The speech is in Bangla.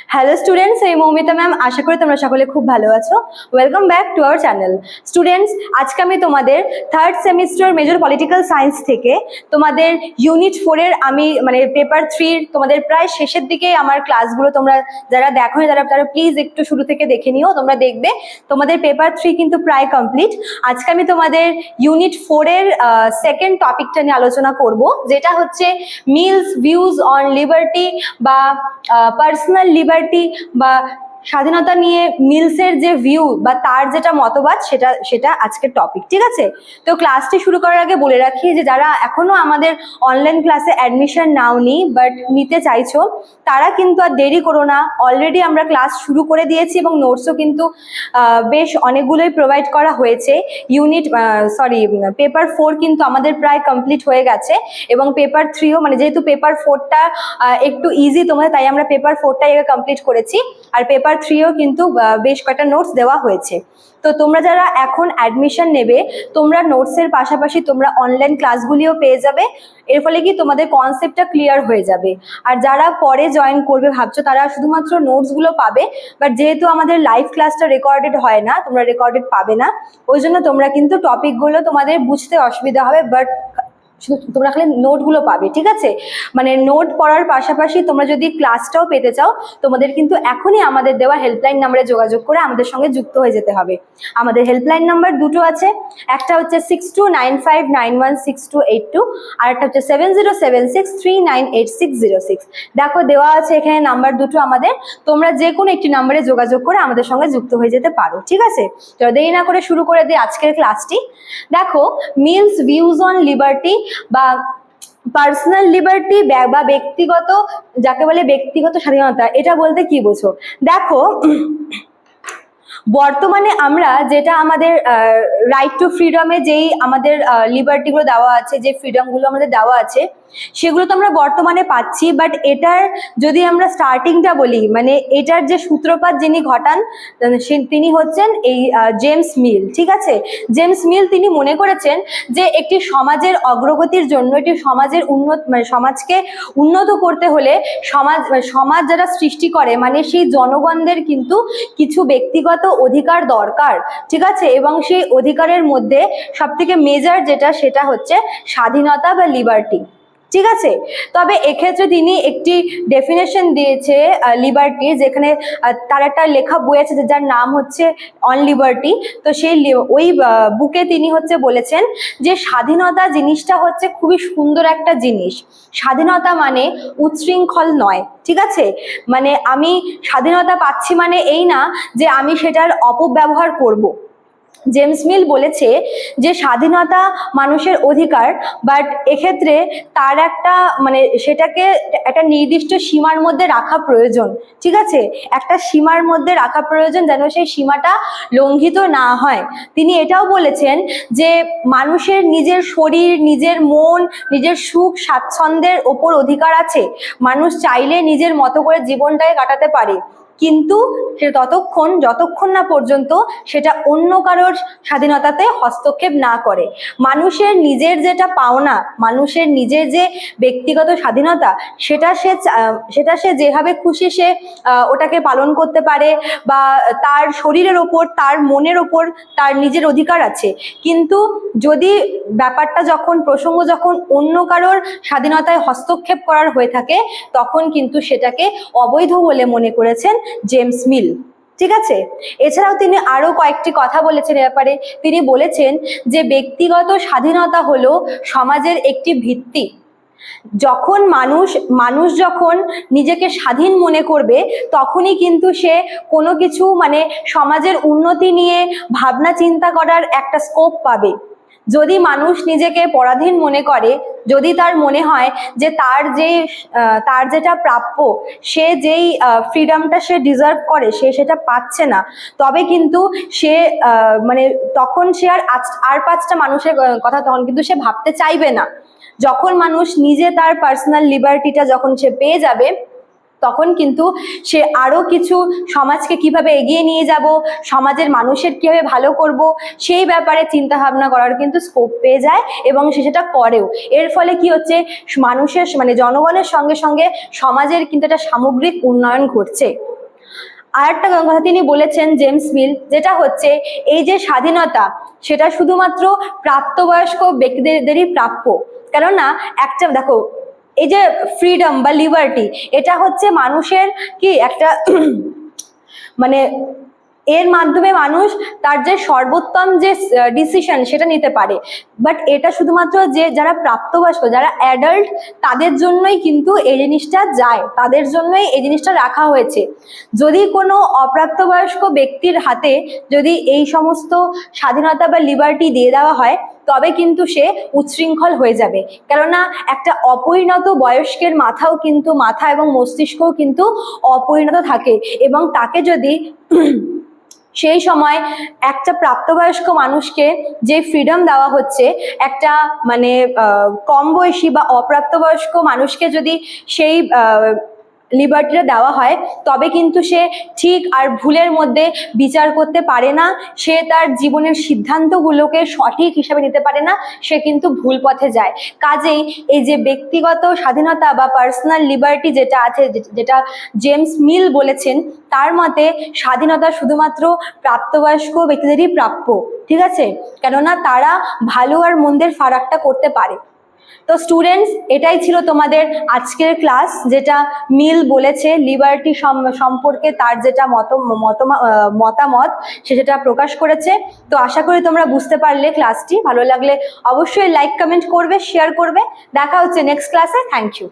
হ্যালো স্টুডেন্টস, এই মৌমিতা ম্যাম। আশা করি তোমরা সকলে খুব ভালো আছো। Welcome back to our channel. Students, আজকে আমি তোমাদের third semester major political science থেকে তোমাদের ইউনিট 4-এর আমি পেপার 3 তোমাদের প্রায় শেষের দিকে আমার ক্লাসগুলো তোমরা যারা দেখোনি তারা প্লিজ একটু শুরু থেকে দেখে নিও। তোমরা দেখবে তোমাদের পেপার 3 কিন্তু প্রায় কমপ্লিট। আজকে আমি তোমাদের ইউনিট 4-এর সেকেন্ড টপিকটা নিয়ে আলোচনা করব, যেটা হচ্ছে মিলস ভিউজ অন লিবার্টি বা পার্সোনাল লিবার্টি বা স্বাধীনতা নিয়ে মিলসের যে ভিউ বা তার যেটা মতবাদ সেটা আজকের টপিক। ঠিক আছে, তো ক্লাসটি শুরু করার আগে বলে রাখি যে যারা এখনো আমাদের অনলাইন ক্লাসে অ্যাডমিশন নাওনি বাট নিতে চাইছো, তারা কিন্তু আর দেরি করো না। অলরেডি আমরা ক্লাস শুরু করে দিয়েছি এবং নোটসও কিন্তু বেশ অনেকগুলোই প্রোভাইড করা হয়েছে। পেপার 4 কিন্তু আমাদের প্রায় কমপ্লিট হয়ে গেছে এবং পেপার 3ও যেহেতু পেপার 4টা একটু ইজি তোমাদের, তাই আমরা পেপার 4টাই কমপ্লিট করেছি। আর পেপার 3ও কিন্তু বেশ কয়েকটা নোটস দেওয়া হয়েছে। তো তোমরা যারা এখন অ্যাডমিশন নেবে, তোমরা নোটসের পাশাপাশি তোমরা অনলাইন ক্লাসগুলিও পেয়ে যাবে। এর ফলে কি তোমাদের কনসেপ্টটা ক্লিয়ার হয়ে যাবে। আর যারা পরে জয়েন করবে ভাবছো, তারা শুধুমাত্র নোটসগুলো পাবে, বাট যেহেতু আমাদের লাইভ ক্লাসটা রেকর্ডেড হয় না, তোমরা রেকর্ডেড পাবে না। ওই জন্য তোমরা কিন্তু টপিকগুলো তোমাদের বুঝতে অসুবিধা হবে, বাট তোমরা খালি নোটগুলো পাবে। ঠিক আছে, নোট পড়ার পাশাপাশি তোমরা যদি ক্লাসটাও পেতে চাও, তোমাদের কিন্তু এখনই আমাদের দেওয়া হেল্পলাইন নাম্বারে যোগাযোগ করে আমাদের সঙ্গে যুক্ত হয়ে যেতে হবে। আমাদের হেল্পলাইন নাম্বার দুটো আছে, একটা হচ্ছে 6295916282 আর একটা হচ্ছে 7076398606। দেখো দেওয়া আছে এখানে নাম্বার দুটো আমাদের। তোমরা যে কোনো একটি নাম্বারে যোগাযোগ করে আমাদের সঙ্গে যুক্ত হয়ে যেতে পারো। ঠিক আছে, তো দেরি না করে শুরু করে দিই আজকের ক্লাসটি। দেখো, মিলস ভিউজ অন লিবার্টি বা পার্সোনাল লিবার্টি বা ব্যক্তিগত, যাকে বলে ব্যক্তিগত স্বাধীনতা, এটা বলতে কি বোঝো? দেখো, বর্তমানে আমরা যেটা আমাদের রাইট টু ফ্রিডমে যেই আমাদের লিবার্টিগুলো দেওয়া আছে, যে ফ্রিডমগুলো আমাদের দেওয়া আছে, সেগুলো তো আমরা বর্তমানে পাচ্ছি। বাট এটার যদি আমরা স্টার্টিংটা বলি, এটার যে সূত্রপাত যিনি ঘটান তিনি হচ্ছেন এই জেমস মিল। ঠিক আছে, জেমস মিল তিনি মনে করেছেন যে একটি সমাজের অগ্রগতির জন্য, একটি সমাজের সমাজকে উন্নত করতে হলে সমাজ যারা সৃষ্টি করে সেই জনগণদের কিন্তু কিছু ব্যক্তিগত অধিকার দরকার। ঠিক আছে, এবং সেই অধিকারের মধ্যে সবথেকে মেজর সেটা হচ্ছে স্বাধীনতা বা লিবার্টি। ঠিক আছে, তবে এক্ষেত্রে তিনি একটি ডেফিনেশন দিয়েছে লিবার্টি, যেখানে তার একটা লেখা বই আছে যার নাম হচ্ছে অন লিবার্টি। তো ওই বুকে তিনি বলেছেন যে স্বাধীনতা জিনিসটা হচ্ছে খুবই সুন্দর একটা জিনিস। স্বাধীনতা উচ্ছৃঙ্খল নয়। ঠিক আছে, আমি স্বাধীনতা পাচ্ছি এই না যে আমি সেটার অপব্যবহার করব। জেমস মিল বলেছে যে স্বাধীনতা মানুষের অধিকার, বাট এক্ষেত্রে তার একটা সেটাকে একটা নির্দিষ্ট সীমার মধ্যে রাখা প্রয়োজন। ঠিক আছে, একটা সীমার মধ্যে রাখা প্রয়োজন, যেন সেই সীমাটা লঙ্ঘিত না হয়। তিনি এটাও বলেছেন যে মানুষের নিজের শরীর, নিজের মন, নিজের সুখ স্বাচ্ছন্দ্যের ওপর অধিকার আছে। মানুষ চাইলে নিজের মতো করে জীবনটাকে কাটাতে পারে, কিন্তু সেটা যতক্ষণ না পর্যন্ত সেটা অন্য কারোর স্বাধীনতাতে হস্তক্ষেপ না করে। মানুষের নিজের যেটা পাওনা, মানুষের নিজের যে ব্যক্তিগত স্বাধীনতা, সেটা সে যেভাবে খুশি সে ওটাকে পালন করতে পারে, বা তার শরীরের ওপর, তার মনের ওপর তার নিজের অধিকার আছে। কিন্তু যদি ব্যাপারটা প্রসঙ্গ যখন অন্য কারোর স্বাধীনতায় হস্তক্ষেপ করার হয়ে থাকে, তখন কিন্তু সেটাকে অবৈধ বলে মনে করেছেন জেমস মিল। ঠিক আছে, এছাড়াও তিনি আরো কয়েকটি কথা বলেছেন এ ব্যাপারে। তিনি বলেছেন যে ব্যক্তিগত স্বাধীনতা হলো সমাজের একটি ভিত্তি। যখন মানুষ যখন নিজেকে স্বাধীন মনে করবে, তখনই কিন্তু সে কোনো কিছু সমাজের উন্নতি নিয়ে ভাবনা চিন্তা করার একটা স্কোপ পাবে। যদি মানুষ নিজেকে পরাধীন মনে করে, যদি তার মনে হয় যে তার যেটা প্রাপ্য, সে যেই ফ্রিডমটা সে ডিজার্ভ করে সেটা পাচ্ছে না, তবে কিন্তু সে তখন সে আর 5টা মানুষের কথা তখন কিন্তু সে ভাবতে চাইবে না। যখন মানুষ নিজে তার পার্সোনাল লিবার্টিটা যখন সে পেয়ে যাবে, তখন কিন্তু সে আরো কিছু সমাজকে কিভাবে এগিয়ে নিয়ে যাব, সমাজের মানুষের কিভাবে ভালো করব, সেই ব্যাপারে চিন্তা ভাবনা করার কিন্তু স্কোপ পেয়ে যায় এবং সে সেটা করেও। এর ফলে কি হচ্ছে, মানুষের জনগণের সঙ্গে সঙ্গে সমাজের কিন্তু একটা সামগ্রিক উন্নয়ন ঘটছে। আর একটা কথা তিনি বলেছেন জেমস মিল, যেটা হচ্ছে এই যে স্বাধীনতা সেটা শুধুমাত্র প্রাপ্তবয়স্ক ব্যক্তিদেরই প্রাপ্য। কেননা একটা দেখো, এই যে ফ্রিডম বা লিবার্টি, এটা হচ্ছে মানুষের কি একটা মানে এর মাধ্যমে মানুষ তার যে সর্বোত্তম যে ডিসিশন সেটা নিতে পারে। বাট এটা শুধুমাত্র যে যারা প্রাপ্তবয়স্ক, যারা অ্যাডাল্ট, তাদের জন্যই কিন্তু এই জিনিসটা যায়, তাদের জন্যই এই জিনিসটা রাখা হয়েছে। যদি কোনো অপ্রাপ্তবয়স্ক ব্যক্তির হাতে যদি এই সমস্ত স্বাধীনতা বা লিবার্টি দিয়ে দেওয়া হয়, তবে কিন্তু সে উচ্ছৃঙ্খল হয়ে যাবে। কেননা একটা অপরিণত বয়স্কের মাথা এবং মস্তিষ্কও কিন্তু অপরিণত থাকে, এবং তাকে যদি সেই সময় একটা প্রাপ্তবয়স্ক মানুষকে যে ফ্রিডম দেওয়া হচ্ছে, একটা মানে কম বয়সী বা অপ্রাপ্তবয়স্ক মানুষকে যদি সেই লিবার্টিটা দেওয়া হয়, তবে কিন্তু সে ঠিক আর ভুলের মধ্যে বিচার করতে পারে না, সে তার জীবনের সিদ্ধান্তগুলোকে সঠিক হিসাবে নিতে পারে না, সে কিন্তু ভুল পথে যায়। কাজেই এই যে ব্যক্তিগত স্বাধীনতা বা পার্সোনাল লিবার্টি যেটা আছে, যেটা জেমস মিল বলেছেন, তার মতে স্বাধীনতা শুধুমাত্র প্রাপ্তবয়স্ক ব্যক্তিদেরই প্রাপ্য, ঠিক আছে? কেননা তারা ভালো আর মন্দের ফারাকটা করতে পারে। তো স্টুডেন্টস, এটাই ছিল তোমাদের আজকের ক্লাস, যেটা মিল বলেছে লিবার্টি সম্পর্কে তার যেটা মতামত সে যেটা প্রকাশ করেছে। তো আশা করি তোমরা বুঝতে পারলে ক্লাসটি। ভালো লাগলে অবশ্যই লাইক কমেন্ট করবে, শেয়ার করবে। দেখা হচ্ছে নেক্সট ক্লাসে। Thank you.